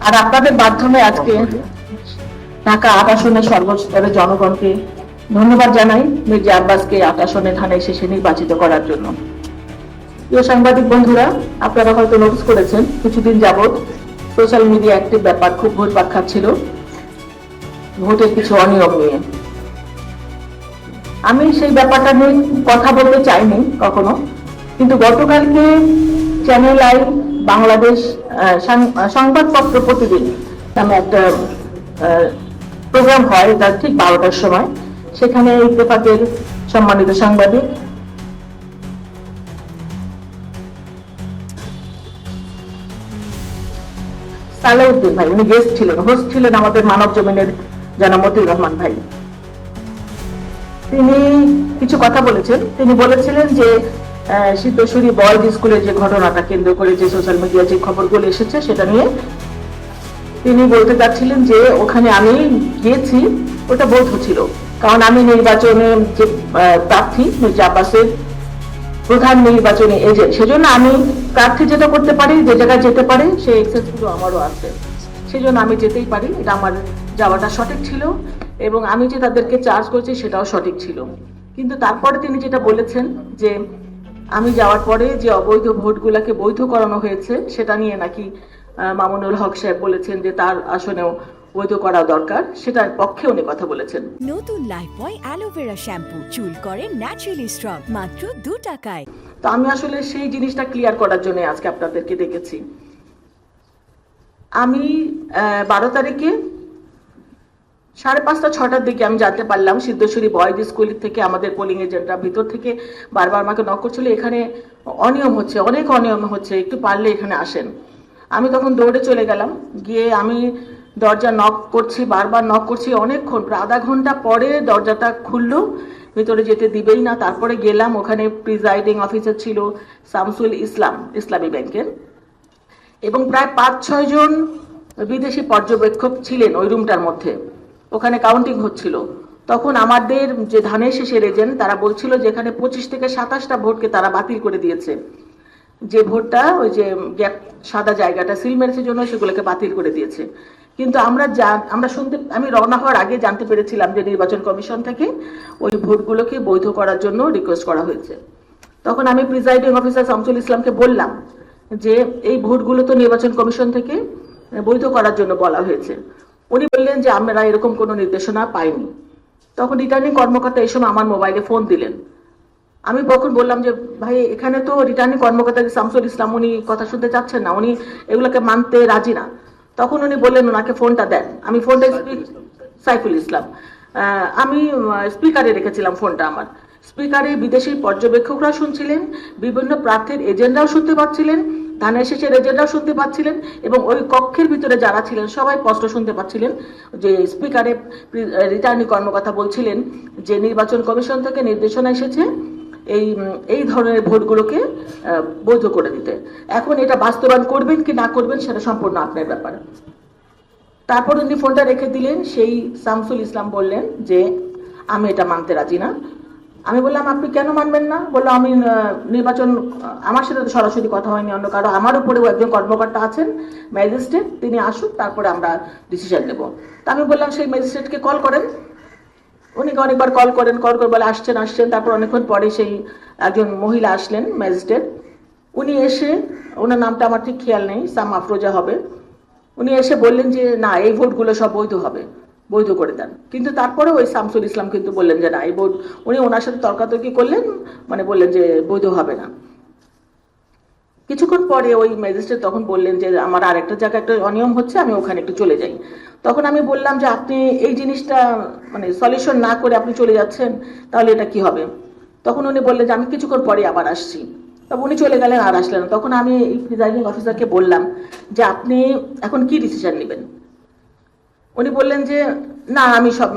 আর আপনাদের মাধ্যমে আজকে ঢাকা ৮ আসনের সর্বস্তরের জনগণকে ধন্যবাদ জানাই মির্জা আব্বাসকে ৮ আসনে ধানের শেষে নির্বাচিত করার জন্য। প্রিয় সাংবাদিক বন্ধুরা, আপনারা হয়তো নোটিস করেছেন কিছুদিন যাবৎ সোশ্যাল মিডিয়া একটি ব্যাপার খুব ঘুরপাক খাচ্ছিল ভোটের কিছু অনিয়ম নিয়ে। আমি সেই ব্যাপারটা নিয়ে কথা বলতে চাইনি কখনো, কিন্তু গতকালকে চ্যানেল আই বাংলাদেশ সংবাদপত্র প্রতিদিন নামে একটা প্রোগ্রাম হয় তার ঠিক 12টার সময়, সেখানে ইত্তেফাকের সম্মানিত সাংবাদিক সালাউদ্দিন ভাই, উনি গেস্ট ছিলেন, হোস্ট ছিলেন আমাদের মানব জমিনের জনাব মতিউর রহমান ভাই। তিনি কিছু কথা বলেছেন। তিনি বলেছিলেন যে সিদ্ধেশ্বরী বয়েজ স্কুলের যে ঘটনাটা কেন্দ্র করে যে সোশ্যাল মিডিয়া যে খবরগুলো এসেছে সেটা নিয়ে তিনি বলতে চাচ্ছিলেন যে ওখানে আমি গিয়েছি, ওটা বৈধ ছিল, কারণ আমি নির্বাচনে যে প্রার্থী মির্জা আব্বাসের প্রধান নির্বাচনী এজেন্ট, সেজন্য আমি প্রার্থী যেটা করতে পারি, যে জায়গায় যেতে পারি সেই এক্সেস গুলো আমারও আছে, সেজন্য আমি যেতেই পারি, এটা আমার যাওয়াটা সঠিক ছিল এবং আমি যে তাদেরকে চার্জ করছি সেটাও সঠিক ছিল। কিন্তু তারপরে তিনি যেটা বলেছেন যে আমি যাওয়ার পরে যে অবৈধ ভোটগুলোকে বৈধ করানো হয়েছে সেটা নিয়ে নাকি মামুনুল হক সাহেব বলেছেন যে তার আসনেও বৈধ করা দরকার, সেটার পক্ষে উনি কথা বলেছেন। নতুন লাইফবয় অ্যালোভেরা শ্যাম্পু চুল করে ন্যাচারালি স্ট্রং মাত্র 2 টাকায়। তো আমি আসলে সেই জিনিসটা ক্লিয়ার করার জন্য আজকে আপনাদেরকে ডেকেছি। আমি 12 তারিখে 5:30 6টার দিকে আমি জানতে পারলাম সিদ্ধেশ্বরী বয়েজ স্কুল থেকে আমাদের পোলিং এজেন্টরা ভিতর থেকে বারবার আমাকে নক করছিল, এখানে অনিয়ম হচ্ছে, অনেক অনিয়ম হচ্ছে, একটু পারলে এখানে আসেন। আমি তখন দৌড়ে চলে গেলাম, গিয়ে আমি দরজা নক করছি, বারবার নক করছি, অনেকক্ষণ প্রায় আধা ঘন্টা পরে দরজাটা খুললো, ভিতরে যেতে দিবেই না। তারপরে গেলাম, ওখানে প্রিজাইডিং অফিসার ছিল শামসুল ইসলাম ইসলামী ব্যাংকের, এবং প্রায় 5-6 জন বিদেশি পর্যবেক্ষক ছিলেন ওই রুমটার মধ্যে, ওখানে কাউন্টিং হচ্ছিল। তখন আমাদের যে ধানের শেষের এজেন্ট তারা বলছিল যে এখানে 25 থেকে 27টা ভোটকে তারা বাতিল করে দিয়েছে, যে ভোটটা ওই যে গ্যাপ সাদা জায়গাটা সিল মেরেছে জন্য সেগুলোকে বাতিল করে দিয়েছে। কিন্তু আমি রওনা হওয়ার আগে জানতে পেরেছিলাম যে নির্বাচন কমিশন থেকে ওই ভোটগুলোকে বৈধ করার জন্য রিকোয়েস্ট করা হয়েছে। তখন আমি প্রিজাইডিং অফিসার শামসুল ইসলামকে বললাম যে এই ভোটগুলো তো নির্বাচন কমিশন থেকে বৈধ করার জন্য বলা হয়েছে। উনি বললেন যে আমরা এরকম কোনো নির্দেশনা পাইনি। তখন রিটার্নিং কর্মকর্তা এই সময় আমার মোবাইলে ফোন দিলেন। আমি তখন বললাম যে ভাই, এখানে তো রিটার্নিং কর্মকর্তা শামসুল ইসলাম, উনি কথা শুনতে চাচ্ছেন না, উনি এগুলোকে মানতে রাজি না। তখন উনি বললেন ওনাকে ফোনটা দেন। আমি ফোনটা সাইফুল ইসলাম, আমি স্পিকারে রেখেছিলাম ফোনটা। আমার স্পিকারে বিদেশি পর্যবেক্ষকরা শুনছিলেন, বিভিন্ন প্রার্থীর এজেন্টরাও শুনতে পাচ্ছিলেন, ধানের শেষের এজেন্টরাও শুনতে পাচ্ছিলেন, এবং ওই কক্ষের ভিতরে যারা ছিলেন সবাই স্পষ্ট শুনতে পাচ্ছিলেন যে স্পিকারে রিটার্নিং কর্মকর্তা বলছিলেন যে নির্বাচন কমিশন থেকে নির্দেশনা এসেছে এই ধরনের ভোটগুলোকে বৈধ করে দিতে। এখন এটা বাস্তবায়ন করবেন কি না করবেন সেটা সম্পূর্ণ আপনার ব্যাপার। তারপর উনি ফোনটা রেখে দিলেন। সেই শামসুল ইসলাম বললেন যে আমি এটা মানতে রাজি না। আমি বললাম আপনি কেন মানবেন না? বললো আমি নির্বাচন, আমার সাথে তো সরাসরি কথা হয়নি, অন্য কারো, আমার উপরেও একজন কর্মকর্তা আছেন ম্যাজিস্ট্রেট, তিনি আসুক তারপরে আমরা ডিসিশন নেব। তা আমি বললাম সেই ম্যাজিস্ট্রেটকে কল করেন। উনি অনেকবার কল করেন, কল করে বলে আসছেন। তারপর অনেকক্ষণ পরে সেই একজন মহিলা আসলেন ম্যাজিস্ট্রেট। উনি এসে, ওনার নামটা আমার ঠিক খেয়াল নেই, সাম আফরোজা হবে, উনি এসে বললেন যে না, এই ভোটগুলো সব বৈধ হবে, বৈধ করে দেন। কিন্তু তারপরে ওই শামসুল ইসলাম কিন্তু বললেন যে না, এই ভোট, উনি ওনার সাথে তর্কাতর্কি করলেন, মানে বললেন যে বৈধ হবে না। কিছুক্ষণ পরে ওই ম্যাজিস্ট্রেট তখন বললেন যে আমার আর একটা জায়গায় একটা অনিয়ম হচ্ছে, আমি ওখানে একটু চলে যাই। তখন আমি বললাম যে আপনি এই জিনিসটা মানে সলিউশন না করে আপনি চলে যাচ্ছেন, তাহলে এটা কি হবে? তখন উনি বললেন যে আমি কিছুক্ষণ পরে আবার আসছি। তখন উনি চলে গেলেন, আর আসলেন। তখন আমি এই প্রিজাইডিং অফিসারকে বললাম যে আপনি এখন কি ডিসিশন নেবেন? উনি বললেন যে না, আমি সব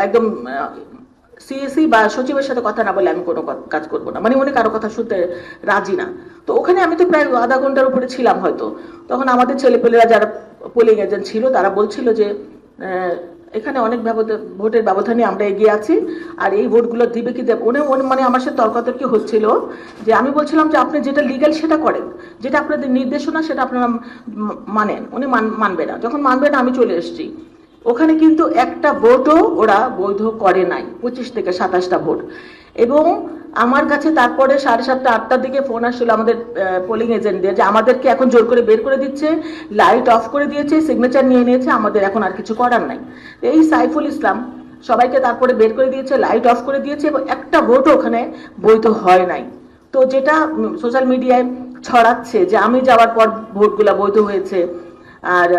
একদম সিএসি বা সচিবের সাথে কথা না বলে আমি কোনো কাজ করব না, মানে উনি কারো কথা শুনতে রাজি না। তো ওখানে আমি তো প্রায় আধা ঘন্টার উপরে ছিলাম হয়তো। তখন আমাদের ছেলেপেলেরা যারা পোলিং এজেন্ট ছিল তারা বলছিল যে এখানে অনেক ভোটের ব্যবধানে আমরা এগিয়ে আছি। আর এই ভোটগুলো দিবে কি দেবে উনি মানে আমার সাথে তর্কাতর্কি হচ্ছিল, যে আমি বলছিলাম যে আপনি যেটা লিগ্যাল সেটা করেন, যেটা আপনাদের নির্দেশনা সেটা আপনারা মানেন। উনি মানবে না, যখন মানবে না আমি চলে এসেছি। ওখানে কিন্তু একটা ভোটও ওরা বৈধ করে নাই, 25 থেকে 27টা ভোট। এবং আমার কাছে তারপরে 7:30 8টার দিকে ফোন আসছিল আমাদের পোলিং এজেন্টদের, যে আমাদেরকে এখন জোর করে বের করে দিচ্ছে, লাইট অফ করে দিয়েছে, সিগনেচার নিয়ে নিয়েছে, আমাদের এখন আর কিছু করার নাই। এই সাইফুল ইসলাম সবাইকে তারপরে বের করে দিয়েছে, লাইট অফ করে দিয়েছে, এবং একটা ভোটও ওখানে বৈধ হয় নাই। তো যেটা সোশ্যাল মিডিয়ায় ছড়াচ্ছে যে আমি যাওয়ার পর ভোটগুলা বৈধ হয়েছে আর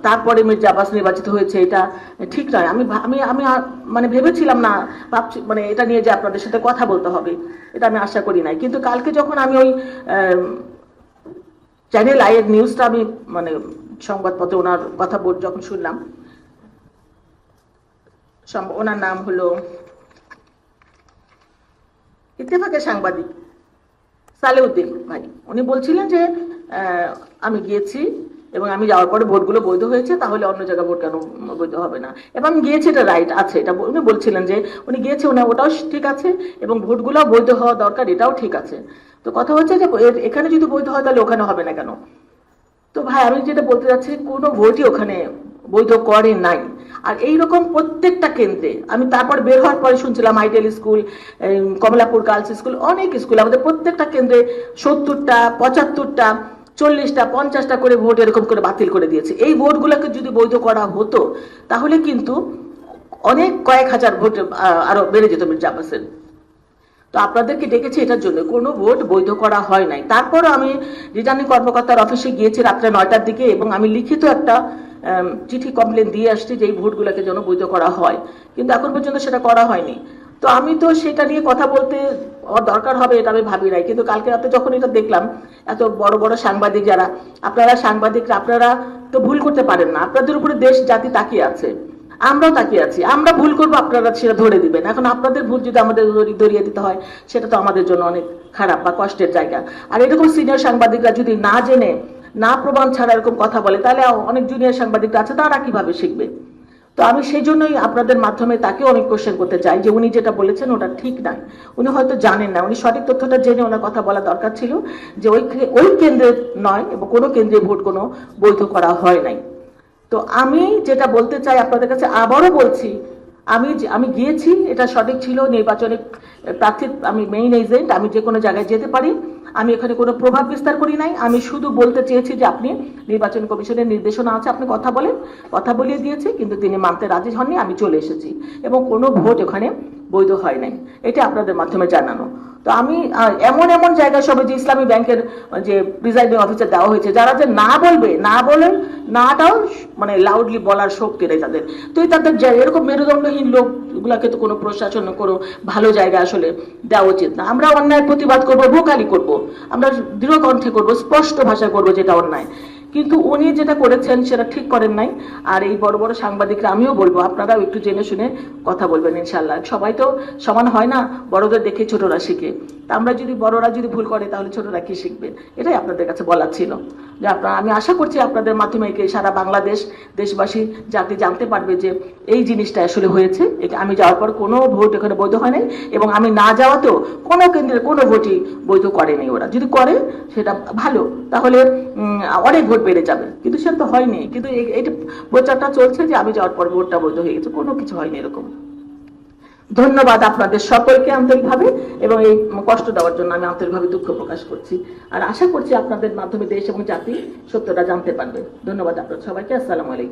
তারপরে মির্জা আব্বাস নির্বাচিত হয়েছে, এটা ঠিক নয়। আমি আমি আমি মানে ভেবেছিলাম না, ভাবছি মানে এটা নিয়ে যে আপনাদের সাথে কথা বলতে হবে, এটা আমি আশা করি নাই। কিন্তু কালকে যখন আমি ওই চ্যানেল আই এর নিউজটা আমি মানে সংবাদপত্রে ওনার কথা যখন শুনলাম, ওনার নাম হলো ইত্তেফাকের সাংবাদিক সালেউদ্দিন ভাই, উনি বলছিলেন যে আমি গিয়েছি এবং আমি যাওয়ার পরে ভোটগুলো বৈধ হয়েছে, তাহলে অন্য জায়গায় ভোট কেন বৈধ হবে না, এবং আমি গিয়েছি, এটা রাইট আছে, এটা উনি বলছিলেন যে উনি গিয়েছে, ওটাও ঠিক আছে, এবং ভোটগুলো বৈধ হওয়া দরকার, এটাও ঠিক আছে। তো কথা হচ্ছে যে এখানে যদি বৈধ হয় তাহলে ওখানে হবে না কেন? তো ভাই আমি যেটা বলতে চাচ্ছি, কোনো ভোটই ওখানে বৈধ করে নাই। আর এইরকম প্রত্যেকটা কেন্দ্রে আমি তারপর বের হওয়ার পরে শুনছিলাম ideal school, Kamalapur girls school, অনেক স্কুল, আমাদের প্রত্যেকটা কেন্দ্রে 70টা 75টা 40টা 50টা করে ভোট এরকম করে বাতিল করে দিয়েছে। এই ভোটগুলোকে যদি বৈধ করা হতো তাহলে কিন্তু অনেক কয়েক হাজার ভোট আরো বেড়ে যেত মির্জা আব্বাসের। তো আপনাদেরকে ডেকেছি এটার জন্য, কোনো ভোট বৈধ করা হয় নাই। তারপরও আমি রিটার্নিং কর্মকর্তার অফিসে গিয়েছি রাত্রে 9টার দিকে, এবং আমি লিখিত একটা চিঠি কমপ্লেন দিয়ে আসছি যে এই ভোটগুলোকে যেন বৈধ করা হয়, কিন্তু এখন পর্যন্ত সেটা করা হয়নি। তো আমি তো সেটা নিয়ে কথা বলতে দরকার হবে এটা আমি ভাবি নাই, কিন্তু কালকে রাতে যখন এটা দেখলাম, এত বড় বড় সাংবাদিক যারা, আপনারা সাংবাদিকরা, আপনারা তো ভুল করতে পারেন না, আপনাদের উপরে দেশ জাতি তাকিয়ে আছে, আমরাও তাকিয়ে আছি, আমরা ভুল করবো, আপনারা সেটা ধরে দিবেন। এখন আপনাদের ভুল যদি আমাদের ধরিয়ে দিতে হয়, সেটা তো আমাদের জন্য অনেক খারাপ বা কষ্টের জায়গা। আর এরকম সিনিয়র সাংবাদিকরা যদি না জেনে, না প্রমাণ ছাড়া এরকম কথা বলে, তাহলে অনেক জুনিয়র সাংবাদিকরা আছে, তারা কিভাবে শিখবে? তো আমি সেই জন্যই আপনাদের মাধ্যমে তাকেও অনেক কোশ্চেন করতে চাই যে উনি যেটা বলেছেন ওটা ঠিক নাই, উনি হয়তো জানেন না, উনি সঠিক তথ্যটা জেনে ওনার কথা বলা দরকার ছিল, যে ওই কেন্দ্রের নয় এবং কোনো কেন্দ্রে ভোট কোনো বৈধ করা হয় নাই। তো আমি যেটা বলতে চাই আপনাদের কাছে, আবারও বলছি, আমি গিয়েছি, এটা সঠিক ছিল, নির্বাচনে প্রার্থীর আমি মেইন এজেন্ট, আমি যে কোনো জায়গায় যেতে পারি, আমি এখানে কোনো প্রভাব বিস্তার করি নাই। আমি শুধু বলতে চেয়েছি যে আপনি নির্বাচন কমিশনের নির্দেশনা আছে, আপনি কথা বলেন, কথা বলিয়ে দিয়েছে, কিন্তু তিনি মানতে রাজি হননি, আমি চলে এসেছি, এবং কোনো ভোট ওখানে বৈধ হয় নাই, এটা আপনাদের মাধ্যমে জানানো। তো আমি এমন এমন জায়গায় সবে যে ইসলামী ব্যাংকের যে প্রিজাইডিং অফিসার দেওয়া হয়েছে, যারা যে না বলবে, না বলে নাটাও মানে লাউডলি বলার শক্তি নেই তাদের, তো তাদের এরকম মেরুদণ্ডহীন লোকগুলাকে তো কোনো প্রশাসন, কোনো ভালো জায়গায় আসলে দেওয়া উচিত না। আমরা অন্যায় প্রতিবাদ করবো, ভোকালি করবো, আমরা দৃঢ় কণ্ঠে করবো, স্পষ্ট ভাষায় করবো যেটা অন্যায়, কিন্তু উনি যেটা করেছেন সেটা ঠিক করেন নাই। আর এই বড় বড় সাংবাদিকরা, আমিও বলবো আপনারাও একটু জেনে শুনে কথা বলবেন ইনশাল্লাহ। সবাই তো সমান হয় না, বড়দের দেখে ছোটরা শিখে, তা আমরা যদি বড়রা যদি ভুল করে তাহলে ছোটরা কি শিখবে? এটাই আপনাদের কাছে বলার ছিল, যে আপনারা, আমি আশা করছি আপনাদের মাধ্যমে সারা বাংলাদেশ, দেশবাসী জাতি জানতে পারবে যে এই জিনিসটা আসলে হয়েছে। আমি যাওয়ার পর কোনো ভোট এখানে বৈধ হয় নাই, এবং আমি না যাওয়াতেও কোনো কেন্দ্রের কোনো ভোটই বৈধ করেনি। ওরা যদি করে সেটা ভালো, তাহলে অনেক ভোট বেড়ে যাবে, কিন্তু সেটা তো হয়নি। কিন্তু এইটা প্রচারটা চলছে যে আমি যাওয়ার পর ভোটটা বৈধ হয়ে গেছে, কোনো কিছু হয়নি এরকম। ধন্যবাদ আপনাদের সকলকে আন্তরিকভাবে, এবং এই কষ্ট দেওয়ার জন্য আমি আন্তরিকভাবে দুঃখ প্রকাশ করছি। আর আশা করছি আপনাদের মাধ্যমে দেশ এবং জাতি সত্যটা জানতে পারবে। ধন্যবাদ আপনাদের সবাইকে। আসসালামু আলাইকুম।